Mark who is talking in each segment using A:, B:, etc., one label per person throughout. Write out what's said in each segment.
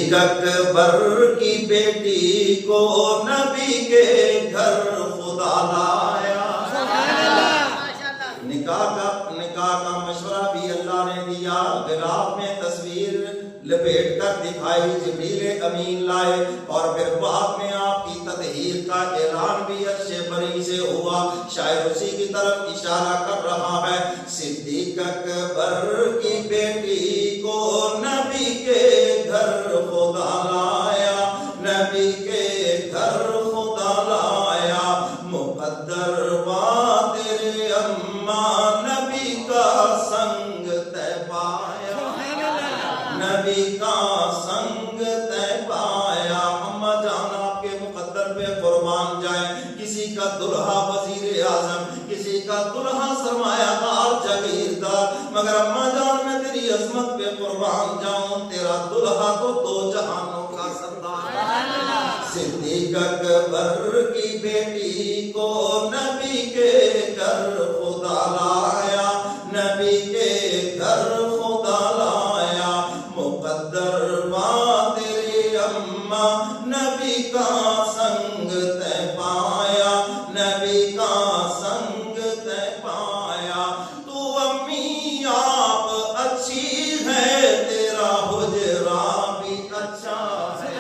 A: صدیق اکبر کی بیٹی کو نبی کے گھر خدا لایا. نکاح کا مشورہ بھی اللہ نے دیا. غلاف میں تصویر لپیٹ کر دکھائی، جبریل امین لائے، اور پھر بعد میں آپ کی تطہیر کا اعلان بھی عرش بری سے ہوا. شاید اسی کی طرف اشارہ کر رہا ہے. صدیق اکبر کی بیٹی کو نبی کے گھر خدا لایا، نبی کے گھر خدا لایا. مقدر با تیرے اماں نبی کا سنگ تے پایا، نبی کا سنگ تے پایا. اما جان آپ کے مقدر پہ قربان جائیں. کسی کا دلہا وزیر اعظم، کسی کا دلہا سرمایہ دار جاگیردار، مگر اما جان میں تیری عظمت پہ قربان جاؤں. تیرا دلہا تو دو جہانوں کا سردار. صدیق اکبر کی بیٹی کو نبی کے گھر خدا لایا، نبی کے گھر خدا لایا. مقدر با تیری اماں نبی کا سنگ تے پایا، نبی کا سنگ تے پایا. تو امی آپ اچھی ہے، تیرا حجرہ بھی اچھا ہے.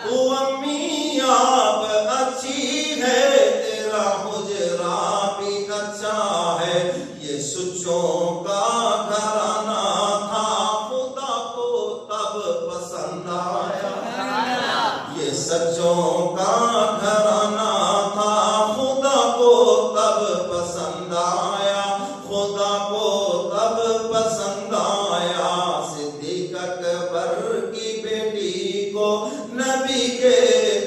A: تو امی آپ اچھی ہے، تیرا حجرہ بھی اچھا ہے. یہ سچوں کا گھرانہ تھا، خدا کو تب پسند آیا. یہ سچوں کا گھرانہ تھا، خدا کو تب پسند آیا، خدا کو تب پسند آیا. صدیق اکبر کی بیٹی کو نبی کے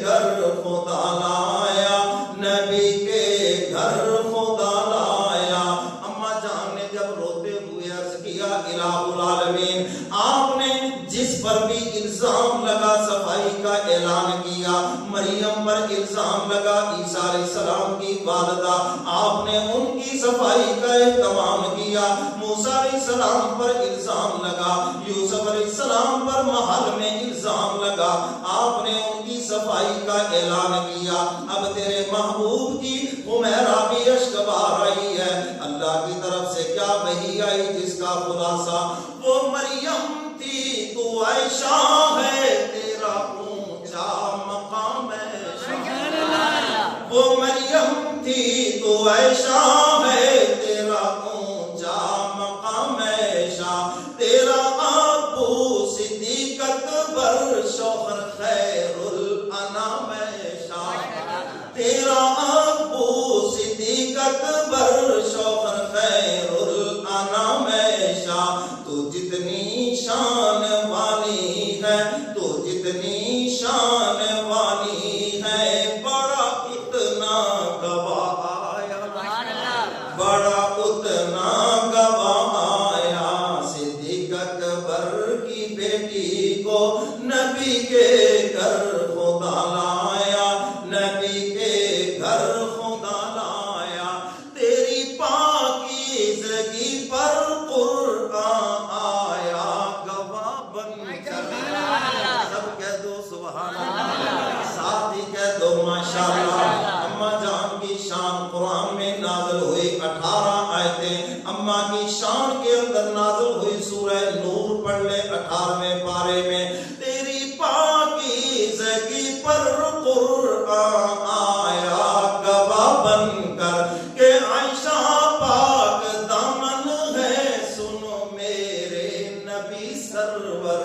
A: گھر خدا لایا، نبی کے گھر خدا لایا. اما جان نے جب روتے ہوئے عرض کیا الہ العالمین، آپ نے جس پر بھی الزام لگا صفائی کا اعلان کیا. مریم پر الزام لگا، عیسیٰ علیہ السلام کی والدہ، آپ نے ان کی صفائی کا اہتمام کیا. موسیٰ علیہ السلام پر الزام لگا، یوسف علیہ السلام پر محل میں الزام لگا، آپ نے ان کی صفائی کا اعلان کیا. اب تیرے محبوب کی حمیرہ بھی اشک بہا رہی ہے. اللہ کی طرف سے کیا وحی آئی جس کا خلاصہ وہ مریم تھی، تو عائشہ ہے، تیرا اونچا مقام ہے. وہ مریم تھی تو عائشہ ہے، تیرا اونچا مقام ہے. تیرا ابو صدیق اکبر شوہر خیر الانام ہے. تیرا ابو صدیق اکبر شوہر خیر الانام ہے. تو جتنی شان والی ہے، تو جتنی شان والی ہے، بڑا اتنا گواہ آیا، بڑا اتنا گواہ آیا. صدیق اکبر کی بیٹی کو نبی کے گھر خدا لایا، نبی کے گھر خدا لایا. تیری پاکیزگی پر قرآن آیا گواہ بن کر. سب کہہ دو سبحان اللہ، ساتھ ہی کہہ دو ماشاءاللہ. اما جان کی شان قرآن میں نازل ہوئی 18 آیتیں. اما کی شان کے اندر نازل ہوئی سورہ نور پڑھ لے 18ویں پارے میں. تیری پاکیزگی پر قرآن آیا گواہ بن کر کہ عائشہ پاک دامن ہے، سنو میرے نبی سرور.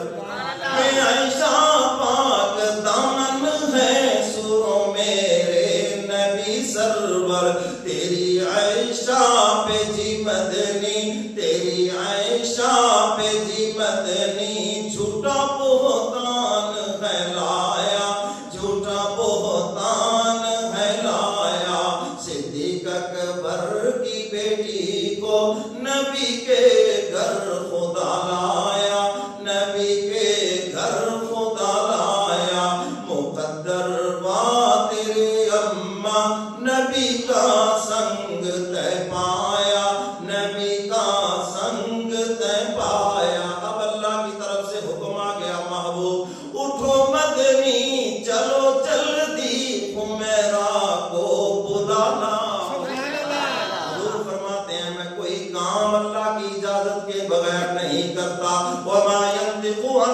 A: کہ عائشہ پاک دامن ہے، سنو میرے نبی سرور. تیری عائشہ پہ جی مدنی، تیری عائشہ پہ جی مدنی، جھوٹا بہت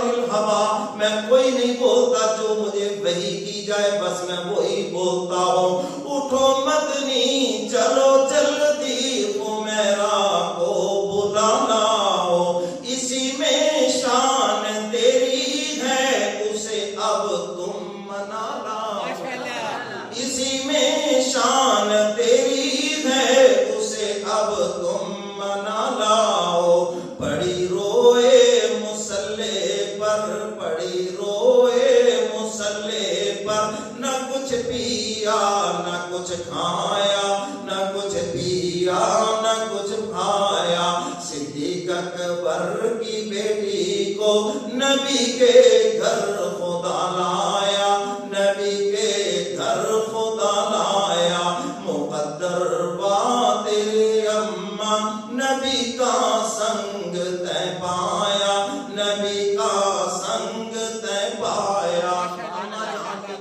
A: انل ہوا، میں کوئی نہیں بولتا جو مجھے وحی کی جائے، بس میں وہی بولتا ہوں۔ اٹھو مدنی چلو جلدی، خمیرہ کو بلانا ہو، اسی میں شان تیری ہے، اسے اب تم منا لاؤ۔ اسی میں شان تیری ہے، اسے اب تم منا لاؤ۔ پڑی روئے مسلح پر، پڑی روئے مسلح پر، نہ کچھ پیا نہ کچھ کھایا، نہ کچھ پیا نہ کچھ کھایا۔ صدیق اکبر کی بیٹی کو نبی کے گھر خدا لایا، نبی کے گھر خدا لایا۔ مقدر بات تیرے اماں، نبی کا سنگ تے پایا، نبی کا سنگ تے پایا۔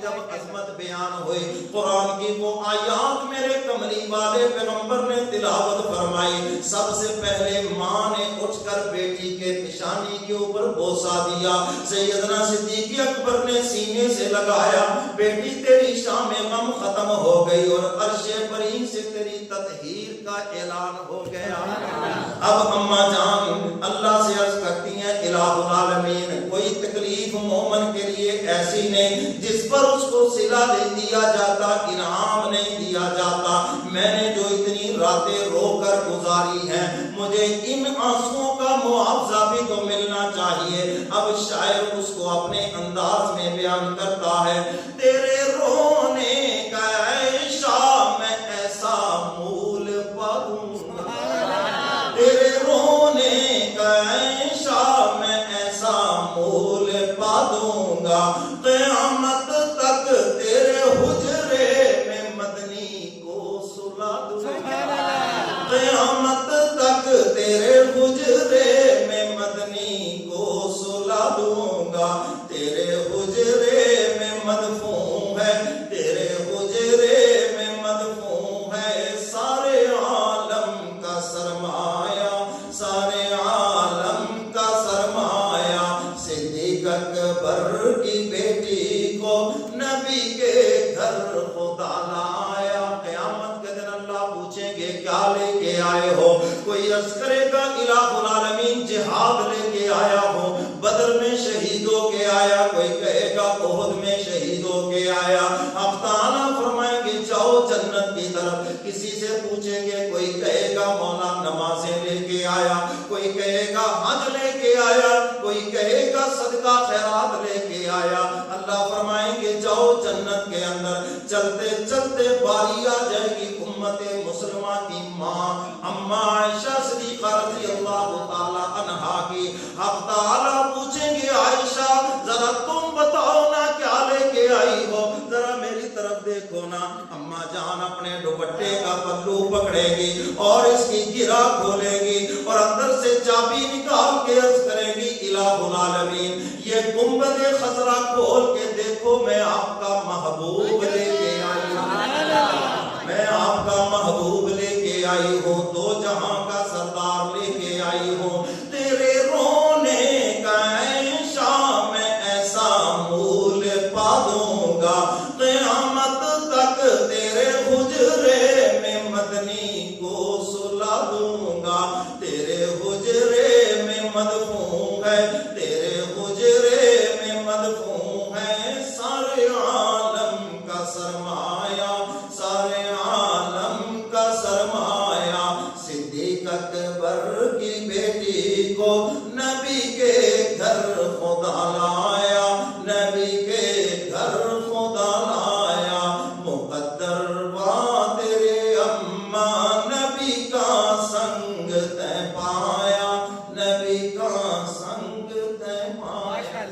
A: جب عظمت بیان ہوئی، قرآن کی وہ آیات میرے کملی والے پیغمبر نے تلاوت فرمائی، سب سے پہلے ماں نے اٹھ کر بیٹی کے پیشانی کے اوپر بوسہ دیا، سیدنا صدیق اکبر نے سینے سے لگایا، بیٹی تیری شام غم ختم ہو گئی اور عرش برین سے تیری تطہیر کا اعلان ہو گیا۔ اب اماں جان اللہ سے عرض کرتی ہیں، الہ العالمین کوئی تکلیف مومن کے لیے ایسی نہیں جس پر اس کو صلہ نہیں دیا جاتا، انعام نہیں دیا جاتا۔ میں نے جو اتنی راتیں رو کر گزاری ہیں، مجھے ان آنسوؤں کا معاوضہ بھی تو ملنا چاہیے۔ اب شاعر اس کو اپنے انداز میں بیان کرتا ہے، تیرے رونے کا عائشہ میں ایسا مول پا دوں گا، تیرے رونے کا عائشہ میں ایسا مول پا دوں گا، قیامت تک تیرے حجرے میں مدنی کو سلا دوں گا، قیامت تک تیرے حجرے میں مدنی کو سلا دوں گا۔ تیرے حجرے میں مدفون ہے، تیرے حجرے میں مدفون ہے سارے عالم کا سرمایہ، سارے عالم کا سرمایہ۔ صدیق اکبر کی بیٹی کو نبی کے گھر خدا لایا۔ قیامت کے دن اللہ پوچھیں گے کیا لے کے آئے ہو؟ کوئی عرض کرے گا الہ العالمین جہاد لے کے آیا ہو، بدر میں شہید ہو کے آیا، کوئی کہے گا احد میں شہید ہو کے آیا۔ اب تعالیٰ فرمائیں گے جاؤ جنت کی طرف۔ کسی سے پوچھیں گے، کوئی کہے گا مولا نمازیں لے کے آیا، کوئی کہے گا حج لے کے آیا، کوئی کہے گا صدقہ خیرات لے کے آیا۔ اللہ فرمائیں گے جاؤ جنت کے اندر۔ چلتے چلتے باری آ جائے گی امت مسلمہ کی ماں اماں عائشہ صدیقہ رضی اللہ تعالی عنہا کی۔ اب تعالیٰ پوچھیں گے عائشہ ذرا تم بتاؤ نا کیا لے کے آئی ہو، ذرا میری طرف دیکھو نا۔ اماں جان اپنے دوپٹے کا پلو پکڑے گی اور اس کی گرہ کھولے گی اور اندر سے چابی نکال کے عرض کرے گی الہ العالمین یہ گنبد خضرا کھول کے دیکھو، میں آپ کا محبوب لے کے آئی ہوں، میں آپ کا محبوب لے کے آئی ہوں، دو جہاں کا سردار لے کے آئی ہوں۔ تیرے رونے کا عائشہ میں ایسا مول پا دوں گا، قیامت تک تیرے حجرے میں مدنی کو سلا دوں گا۔ تیرے حجرے میں مدفون ہے، تیرے حجرے میں مدفون ہے سارے عالم کا سرمایہ، سارے عالم کا سرمایہ۔ صدیق اکبر کی بیٹی کو نبی کے گھر خدا لایا، نبی کے گھر خدا لایا۔ مقدر بات تیرے اماں، نبی کا سنگ تے پایا، نبی کا سنگ تے پایا۔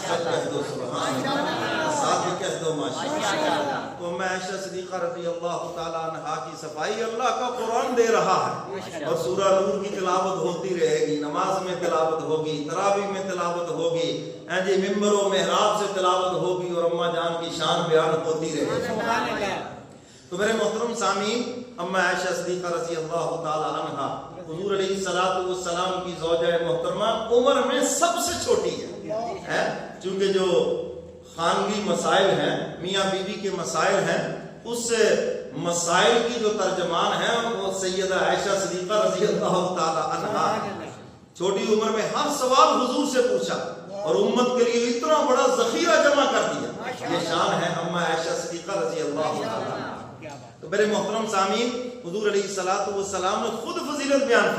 A: کہہ دو سبحان اللہ، ساتھ ہی کہہ دو ماشاءاللہ۔ تو میں عائشہ صدیقہ رضی اللہ تعالیٰ عنہا کی صفائی اللہ کا قرآن دے رہا ہے اور سورہ نور کی تلاوت ہوتی رہے گی، نماز میں تلاوت ہوگی، تراویح میں تلاوت ہوگی، جی ممبر و محراب سے تلاوت ہوگی اور اماں جان کی شان بیان ہوتی رہے گی۔ تو میرے محترم سامعین، اماں عائشہ صدیقہ رضی اللہ تعالیٰ عنہا حضور علیہ السلام کی زوجہ محترمہ عمر میں سب سے چھوٹی ہے، چونکہ جو خانگی مسائل ہیں، میاں بیوی کے مسائل ہیں، اس مسائل کی جو ترجمان ہیں وہ سیدہ عائشہ صدیقہ رضی اللہ تعالی عنہا، چھوٹی عمر میں ہر سوال حضور سے پوچھا اور امت کے لیے اتنا بڑا ذخیرہ جمع کر دیا. یہ شان ہے اما عائشہ صدیقہ رضی اللہ تعالی عنہا. تو میرے محترم سامعین، حضور علیہ السلام نے خود فضیلت بیان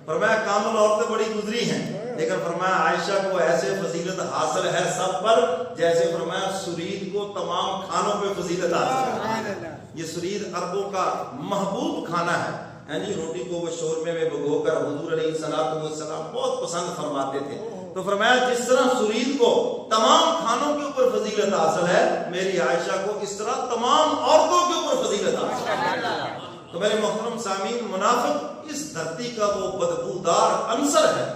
A: فرمایا کامل عورتیں بڑی گزری ہیں، لیکن فرمایا عائشہ کو ایسے فضیلت حاصل ہے سب پر، جیسے فرمایا سرید کو تمام کھانوں پہ فضیلت حاصل ہے. یہ سرید عربوں کا محبوب کھانا ہے، جی روٹی کو وہ شوربے میں بھگو کر حضور علیہ السلام بہت پسند فرماتے تھے. تو فرمایا جس طرح سرید کو تمام کھانوں کے اوپر فضیلت حاصل ہے، میری عائشہ کو اس طرح تمام عورتوں کے اوپر فضیلت حاصل ہے. تو میرے محترم سامعین، منافق اس دھرتی کا وہ بدبودار عنصر ہے،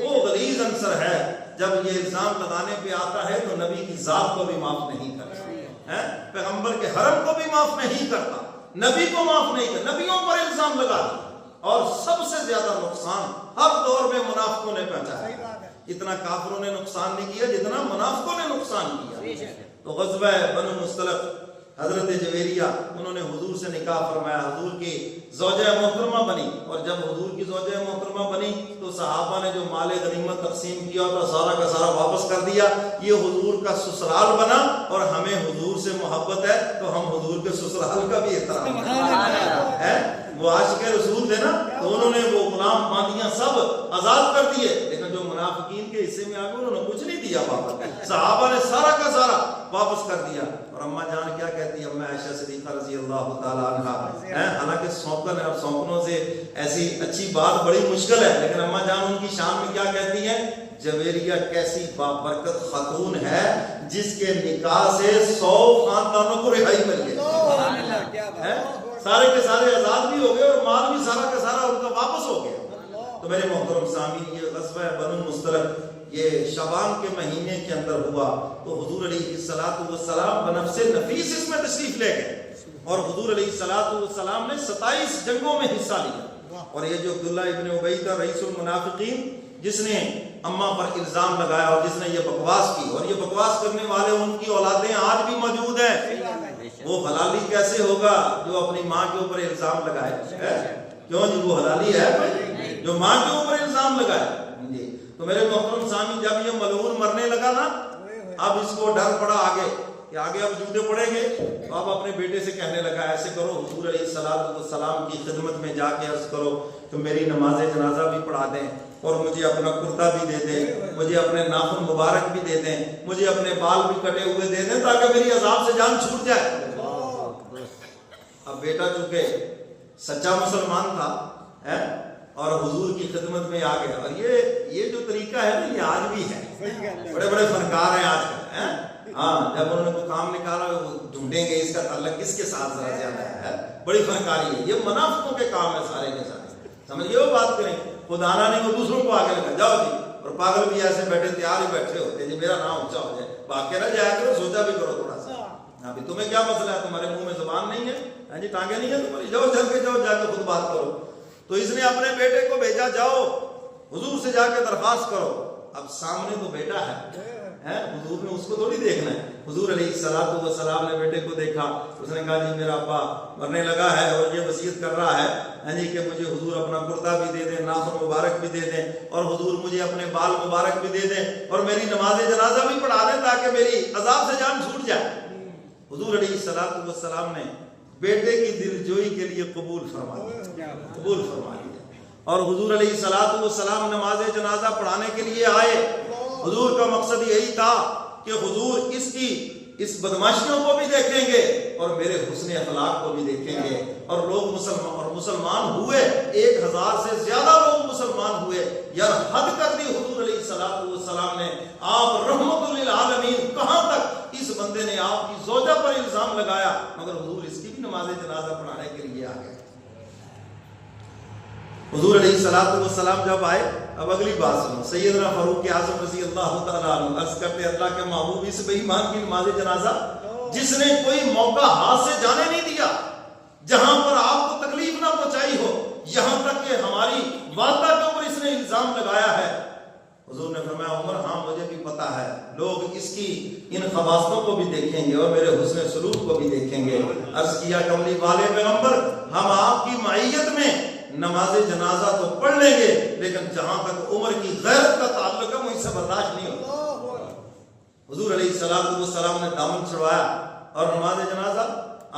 A: وہ غلیظ عنصر ہے. جب یہ الزام لگانے پہ آتا ہے تو نبی کی ذات کو بھی معاف نہیں کرتا، پیغمبر کے حرم کو بھی معاف نہیں کرتا، نبی کو معاف نہیں کرتا، نبیوں پر الزام لگا دیا. اور سب سے زیادہ نقصان ہر دور میں منافقوں نے پہنچایا. اتنا کافروں نے نقصان نہیں کیا جتنا منافقوں نے نقصان کیا. تو غزوہ بنو مصطلق، حضرت جویریہ انہوں نے حضور سے نکاح فرمایا، حضور کی زوجہ محترمہ بنی. اور جب حضور کی زوجہ محترمہ بنی تو صحابہ نے جو مال غنیمت تقسیم کیا تھا سارا کا سارا واپس کر دیا. یہ حضور کا سسرال بنا اور ہمیں حضور سے محبت ہے تو ہم حضور کے سسرال کا بھی احترام ہے. وہ عاشق رسول تھے نا، تو انہوں نے وہ غلام باندیاں سب آزاد کر دیے، لیکن جو منافقین کے حصے میں آ گئے انہوں نے کچھ نہیں دیا واپس. صحابہ نے سارا کا سارا واپس کر دیا. اور اماں جان کیا کہتی ہے، اما عائشہ صدیقہ رضی اللہ تعالی عنہا، حالانکہ سونکن اور سونکنوں سے ایسی اچھی بات بڑی مشکل ہے، لیکن اماں جان ان کی شان میں کیا کہتی ہیں، جویریہ کیسی بابرکت خاتون ہے جس کے نکاح سے 100 خاندانوں کو رہائی مل گئی، سارے کے سارے آزاد بھی ہو گئے اور مال بھی سارا کا سارا ان کا واپس ہو گیا. تو میرے محترم سامعین، یہ غزوہ بنو مصطلق یہ شعبان کے مہینے کے اندر ہوا. تو حضور علیہ السلام بنفس نفیس اس میں تشریف لے گئے اور حضور علیہ السلام نے 27 جنگوں میں حصہ لیا. اور یہ جو عبداللہ ابن ابی تھا رئیس المنافقین، جس نے اماں پر الزام لگایا اور جس نے یہ بکواس کی، اور یہ بکواس کرنے والے ان کی اولادیں آج بھی موجود ہیں. وہ حلالی کیسے ہوگا جو اپنی ماں کے اوپر الزام لگائے؟ کیوں جی، وہ حلالی ہے جو ماں کے اوپر الزام لگائے جی. تو میرے محترم سامعین، جب یہ ملعون مرنے لگا نا، اب اس کو ڈر پڑا آگے کہ آگے اب جوتے پڑیں گے. تو اب اپنے بیٹے سے کہنے لگا ایسے کرو، حضور علیہ السلام کی خدمت میں جا کے عرض کرو کہ میری نماز جنازہ بھی پڑھا دیں اور مجھے اپنا کرتا بھی دے دیں، مجھے اپنے ناخن مبارک بھی دے دیں، مجھے اپنے بال بھی کٹے ہوئے دے دیں تاکہ میری عذاب سے جان چھوٹ جائے. اب بیٹا چونکہ سچا مسلمان تھا اور حضور کی خدمت میں آ گیا. اور یہ جو طریقہ ہے نا، یہ آج بھی ہے. بڑے بڑے فنکار ہیں آج کل، ہاں جب انہوں نے کوئی کام نکالا وہ ڈھونڈیں گے اس کا تعلق کس کے ساتھ ذرا زیادہ ہے. بڑی فنکاری ہے، یہ منافقوں کے کام ہے سارے کے سارے. سمجھئے وہ بات کریں، خدا نہ نہیں وہ دوسروں کو آگے لگا جاؤ جی. اور پاگل بھی ایسے بیٹھے تیار ہی بیٹھے ہوتے جی میرا نام اونچا ہو جائے. واقعہ نہ جایا کرو، سوچا بھی کرو تھوڑا سا. ابھی تمہیں کیا مسئلہ ہے، تمہارے منہ میں زبان نہیں ہے جی، ٹانگیں نہیں ہے تمہاری، جاؤ چل کے جاؤ، جا کے خود بات کرو. تو اس نے اپنے بیٹے کو بھیجا، جاؤ حضور سے جا کے درخواست کرو. اب سامنے تو بیٹا ہے، حضور نے اس کو تھوڑی دیکھنا ہے. حضور علیہ السلام نے بیٹے کو دیکھا، اس نے کہا جی میرا ابا مرنے لگا ہے اور یہ وصیت کر رہا ہے جی کہ مجھے حضور اپنا کرتا بھی دے دیں، ناخن مبارک بھی دے دیں، اور حضور مجھے اپنے بال مبارک بھی دے دیں، اور میری نماز جنازہ بھی پڑھا دیں تاکہ میری عذاب سے جان چھوٹ جائے. حضور علیہ السلام نے بیٹے کی دلجوئی کے لیے قبول فرما لیا. اور حضور علیہ السلام نماز جنازہ پڑھانے کے لیے آئے. حضور کا مقصد یہی تھا کہ حضور اس بدماشیوں کو بھی دیکھیں گے اور میرے حسن اخلاق کو بھی دیکھیں گے. اور لوگ مسلمان ہوئے، 1000 سے زیادہ لوگ مسلمان ہوئے. یار حد کر دی حضور علیہ السلام نے. آپ رحمت للعالمین، کہاں تک اس بندے نے آپ کی زوجہ پر الزام لگایا، مگر حضور اس کی بھی نماز جنازہ پڑھانے کے لیے آ گئے. حضور علیہ السلام جب آئے، اب اگلی بات سنو. سیدنا فاروق اعظم رضی اللہ تعالیٰ عنہ عرض کرتے اللہ کے محبوب، اس بے ایمان کی نماز جنازہ جس نے کوئی موقع ہاتھ سے جانے نہیں دیا، جہاں پر آپ کو تکلیف نہ پہنچائی ہو، یہاں تک کہ ہماری والدہ کے اوپر اس نے الزام لگایا ہے۔ حضور نے فرمایا عمر ہاں مجھے بھی پتا ہے، لوگ اس کی ان خباثتوں کو بھی دیکھیں گے اور میرے حسن سلوک کو بھی دیکھیں گے۔ عرض کیا کملی والے پیغمبر ہم آپ کی معیت میں نماز جنازہ تو پڑھ لیں گے، لیکن جہاں تک عمر کی غیرت کا تعلق ہے مجھ سے برداشت نہیں ہوگا۔ حضور علیہ السلام نے دامن چھڑوایا اور نماز جنازہ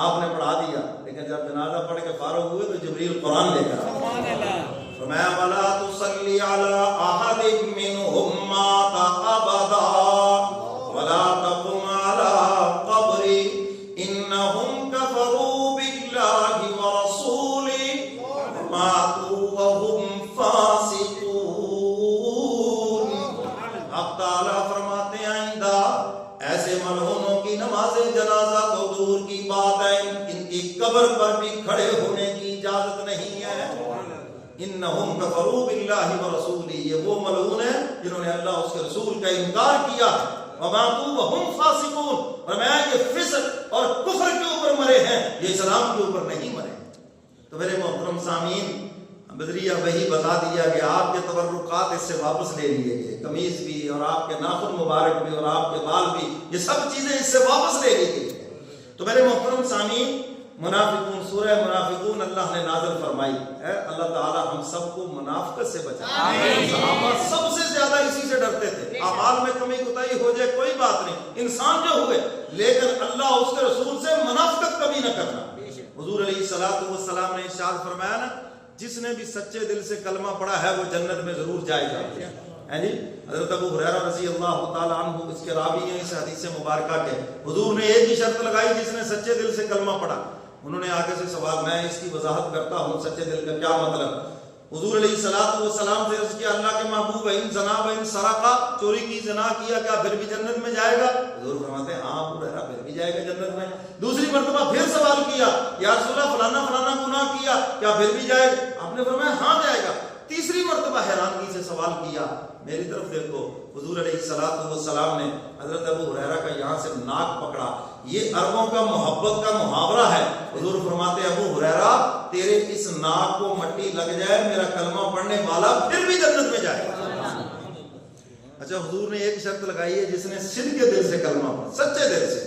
A: آپ نے پڑھا دیا، لیکن جب جنازہ پڑھ کے فارغ ہوئے تو جبریل قرآن لے کر فرمایا وَلَا تُصَلِّ عَلَىٰ أَحَدٍ مِّنْهُمْ مَاتَ أَبَدًا وَلَا تَقُمْ عَلَىٰ قَبْرِهِ إِنَّهُمْ كَفَرُوا بِاللَّهِ وَرَسُولِهِ وَمَاتُوا وَهُمْ فَاسِقُونَ۔ اب تعالیٰ فرماتے ہیں آئندہ ایسے ملعونوں کی نماز جنازہ تو دور کی بات ہے، ان کی قبر پر بھی کھڑے ہونے کی اجازت نہیں ہے۔ انہم کفروا باللہ ورسولہ، یہ وہ ملعون ہیں جنہوں نے اللہ اس کے رسول کا انکار کیا، وماتوا وہم فاسقون، اور میں یہ فسق اور کفر کے اوپر مرے ہیں، یہ اسلام کے اوپر نہیں مرے۔ تو میرے محترم سامعین، بدریہ وہی بتا دیا کہ آپ کے تبرکات اس سے واپس لے لیے گئے، قمیض بھی اور آپ کے ناخن مبارک بھی اور آپ کے بال بھی، یہ سب چیزیں اس سے واپس لے لی گئی۔ تو میرے محترم سامعین، منافقون، سورہ منافقون اللہ نے نازل فرمائی ہے۔ اللہ تعالی ہم سب کو منافقت سے بچائے۔ صحابہ سب سے زیادہ اسی سے ڈرتے تھے، اعمال میں کمی کوتاہی ہو جائے کوئی بات نہیں، انسان جو ہوئے، لیکن اللہ اس کے رسول سے منافقت کبھی نہ کرنا۔ حضور علیہ السلام نے ارشاد فرمایا نا، جس نے بھی سچے دل سے کلمہ پڑھا ہے وہ جنت میں ضرور جائے گا۔ حضرت ابو ہریرہ رضی اللہ تعالیٰ عنہ اس کے راوی ہیں اس حدیث مبارکہ کے۔ حضور نے ایک ہی شرط لگائی، جس نے سچے دل سے کلمہ پڑھا۔ انہوں نے آگے سے سوال، میں اس کی وضاحت کرتا ہوں سچے دل کا کیا مطلب۔ حضور علیہ السلام سے عرض کیا اللہ کے محبوب ان زنا و ان سرقہ، چوری کی زنا کیا کیا پھر بھی جنت میں جائے گا؟ حضور فرماتے ہیں ہاں ابو ہریرہ پھر بھی جائے گا جنت میں۔ دوسری مرتبہ پھر سوال کیا، یا رسول اللہ فلانا فلانا گناہ کیا کیا پھر بھی جائے گا؟ آپ نے فرمایا ہاں جائے گا۔ تیسری مرتبہ حیرانگی سے سوال کیا، میری طرف دیکھو۔ حضور علیہ السلام نے حضرت ابو ہریرہ کا یہاں سے ناک پکڑا، یہ عربوں کا محبت کا محاورہ ہے۔ حضور فرماتے ابو ہریرہ تیرے اس ناک کو مٹی لگ جائے، میرا کلمہ پڑھنے والا پھر بھی جنت میں جائے گا۔ اچھا حضور نے ایک شرط لگائی ہے، جس نے صدق کے دل سے کلمہ پڑھا، سچے دل سے،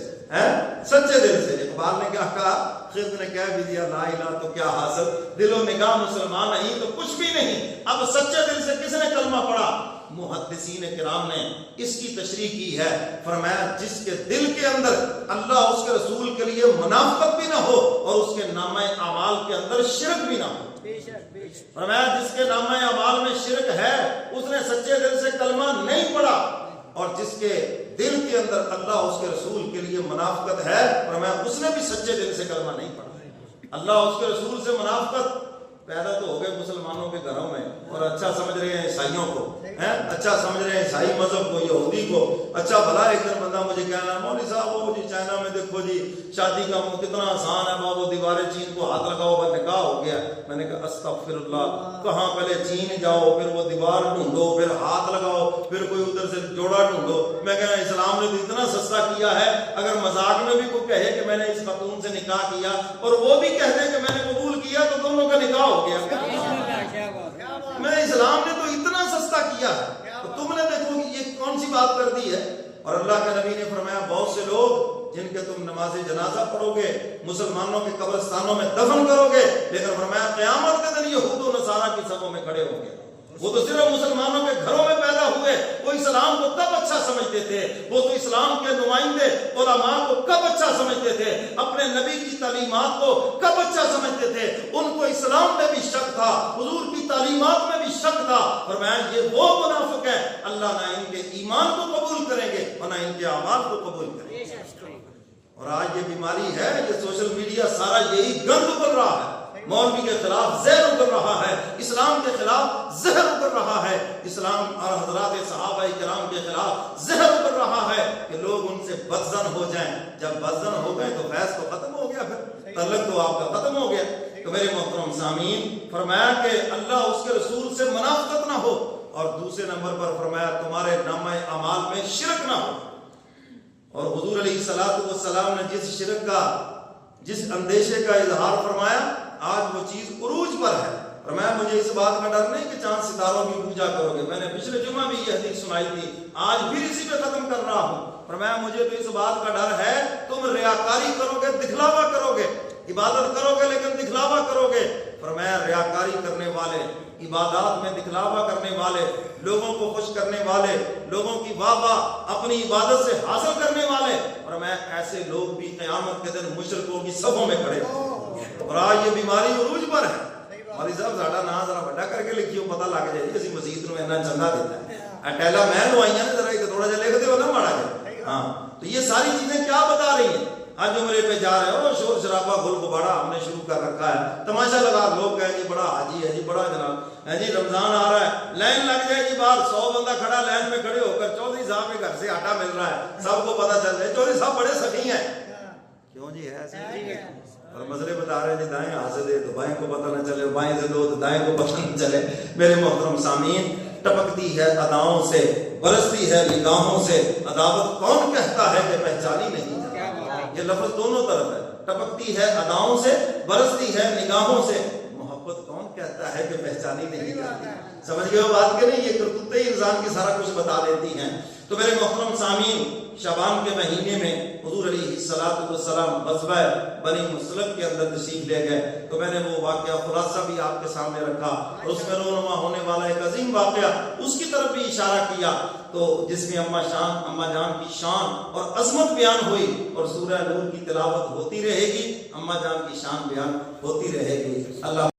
A: سچے دل سے۔ اقبال نے کیا کہا، خضر نے کہہ بھی دیا لا الہ تو کیا حاصل، دل و نگاہ مسلمان نہیں تو کچھ بھی نہیں۔ اب سچے دل سے کس نے کلمہ پڑھا؟ محدثین کرام نے اس کی تشریح کی ہے، فرمایا جس کے دل کے اندر اللہ اس کے رسول کے لیے منافقت بھی نہ ہو اور اس کے نامہ اعمال کے اندر شرک بھی نہ ہو۔ فرمایا جس کے نامہ اعمال میں شرک ہے اس نے سچے دل سے کلمہ نہیں پڑھا، اور جس کے دل کے اندر اللہ اس کے رسول کے لیے منافقت ہے، فرمایا اس نے بھی سچے دل سے کلمہ نہیں پڑھا۔ اللہ اس کے رسول سے منافقت پیدا تو ہو گئے مسلمانوں کے گھروں میں، اور اچھا سمجھ رہے ہیں عیسائیوں کو، اچھا سمجھ رہے ہیں عیسائی مذہب کو، یہودی کو۔ اچھا بھلا ایک دن بندہ مجھے کہنا مولوی صاحب وہ جی چائنا میں دیکھو جی شادی کا کتنا آسان ہے، بابو دیواریں چین کو ہاتھ لگاؤ بس نکاح ہو گیا۔ میں نے کہا استغفر اللہ، کہاں پہلے چین جاؤ پھر وہ دیوار ڈھونڈو پھر ہاتھ لگاؤ پھر کوئی ادھر سے جوڑا ڈھونڈو۔ میں کہنا اسلام نے تو اتنا سستا کیا ہے، اگر مذاق میں بھی کوئی کہے کہ میں نے اس خاتون سے نکاح کیا اور وہ بھی کہہ دے کہ میں نے قبول کیا تو دونوں کا نکاح ہو گیا۔ میں اسلام نے تو اتنا سستا کیا ہے، تو تم نے دیکھو یہ کون سی بات کر دی ہے۔ اور اللہ کے نبی نے فرمایا بہت سے لوگ جن کے تم نماز جنازہ پڑھو گے، مسلمانوں کے قبرستانوں میں دفن کرو گے، لیکن فرمایا قیامت کے دن یہود و نصارہ کی صفوں میں کھڑے ہوں گے۔ وہ تو صرف مسلمانوں کے گھروں میں پیدا ہوئے، وہ اسلام کو کب اچھا سمجھتے تھے، وہ تو اسلام کے نمائندے علماء کو کب اچھا سمجھتے تھے، اپنے نبی کی تعلیمات کو کب اچھا سمجھتے تھے۔ ان کو اسلام میں بھی شک تھا، حضور کی تعلیمات میں بھی شک تھا۔ فرمایا یہ وہ منافق ہے، اللہ نہ ان کے ایمان کو قبول کریں گے اور نہ ان کے اعمال کو قبول کریں گے۔ اور آج یہ بیماری ہے، یہ سوشل میڈیا سارا یہی گند ابل رہا ہے، مولوی کے خلاف زہر ابل رہا ہے، اسلام کے خلاف زہر ابل رہا ہے، اسلام اور حضرات صحابہ کرام کے خلاف زہر ابل رہا ہے کہ لوگ ان سے بدظن ہو جائیں۔ جب بدظن ہو گئے تو فیض تو ختم ہو گیا، پھر تعلق تو آپ کا ختم ہو گیا۔ تو میرے محترم سامعین، فرمایا کہ اللہ اس کے رسول سے منافقت نہ ہو، اور دوسرے نمبر پر فرمایا تمہارے نامہ اعمال میں شرک نہ ہو۔ اور حضور علیہ السلام نے جس شرک کا، جس اندیشے کا اظہار فرمایا، آج وہ چیز عروج پر ہے۔ فرمایا مجھے اس بات کا ڈر نہیں کہ چاند ستاروں کی پوجا کرو گے، میں نے پچھلے جمعہ بھی یہ حدیث سنائی تھی، آج پھر اسی پہ ختم کر رہا ہوں۔ فرمایا مجھے تو اس بات کا ڈر ہے تم ریاکاری کرو گے، دکھلاوا کرو گے، عبادت کرو گے لیکن دکھلاوا کرو گے۔ فرمایا ریاکاری کرنے والے، عبادات میں دکھلاوا کرنے والے، لوگوں کو خوش کرنے والے، لوگوں کی واہ واہ اپنی عبادت سے حاصل کرنے والے، فرمایا ایسے لوگ بھی قیامت کے دن مشرکوں کی صفوں میں کھڑے ہیں۔ اور آج یہ بیماری عروج پر ہے۔ مولوی صاحب ساڈا نام ذرا بڑا کر کے لکھیو، پتہ لگ جائے اسی مسجد نو اتنا چندہ دیتا ہے، ٹیلا میں لوائیاں نے ذرا ایک تھوڑا جا لکھ دیو نا ماڑا جائے۔ ہاں تو یہ ساری چیزیں کیا بتا رہی ہیں؟ آج عمرے پہ جا رہے ہو، شور شرابہ گل غبارہ ہم نے شروع کر رکھا ہے، تماشا لگا، لوگ کہیں جی بڑا حاجی ہے جی، بڑا جناب ہے جی، رمضان آ رہا ہے، لائن لگ جائے جی باہر، 100 بندہ کھڑا لائن میں کھڑے ہو کر چودھری صاحب کے گھر سے آٹا مل رہا ہے، سب کو پتہ چل جائے چودھری صاحب بڑے سخی ہیں۔ کیوں جی ہے ایسے؟ اور مسئلے بتا رہے ہیں جی دائیں ہاتھ سے دے تو بائیں کو پتہ نہ چلے، بائیں سے دو تو دائیں کو پتہ نہ چلے۔ میرے محترم سامعین، ٹپکتی ہے اداؤں سے، برستی ہے نگاہوں سے، عداوت کون کہتا ہے کہ پہچانی نہیں جاتی؟ یہ لفظ دونوں طرف ہے، ٹپکتی ہے اداؤں سے، برستی ہے نگاہوں سے، محبت کون کہتا ہے کہ پہچانی نہیں جاتی؟ سمجھ گئے ہو بات کہ نہیں؟ یہ کرتوتیں ہی انسان کی سارا کچھ بتا دیتی ہیں۔ تو میرے محترم سامعین، شعبان کے مہینے میں حضور علیہ السلام غزوہ بنی مصطلق کے اندر تشریف لے گئے، تو میں نے وہ واقعہ خلاصہ بھی آپ کے سامنے رکھا، اور اس میں رونما ہونے والا ایک عظیم واقعہ اس کی طرف بھی اشارہ کیا، تو جس میں اماں جان کی شان اور عظمت بیان ہوئی، اور سورہ نور کی تلاوت ہوتی رہے گی، اماں جان کی شان بیان ہوتی رہے گی۔ اللہ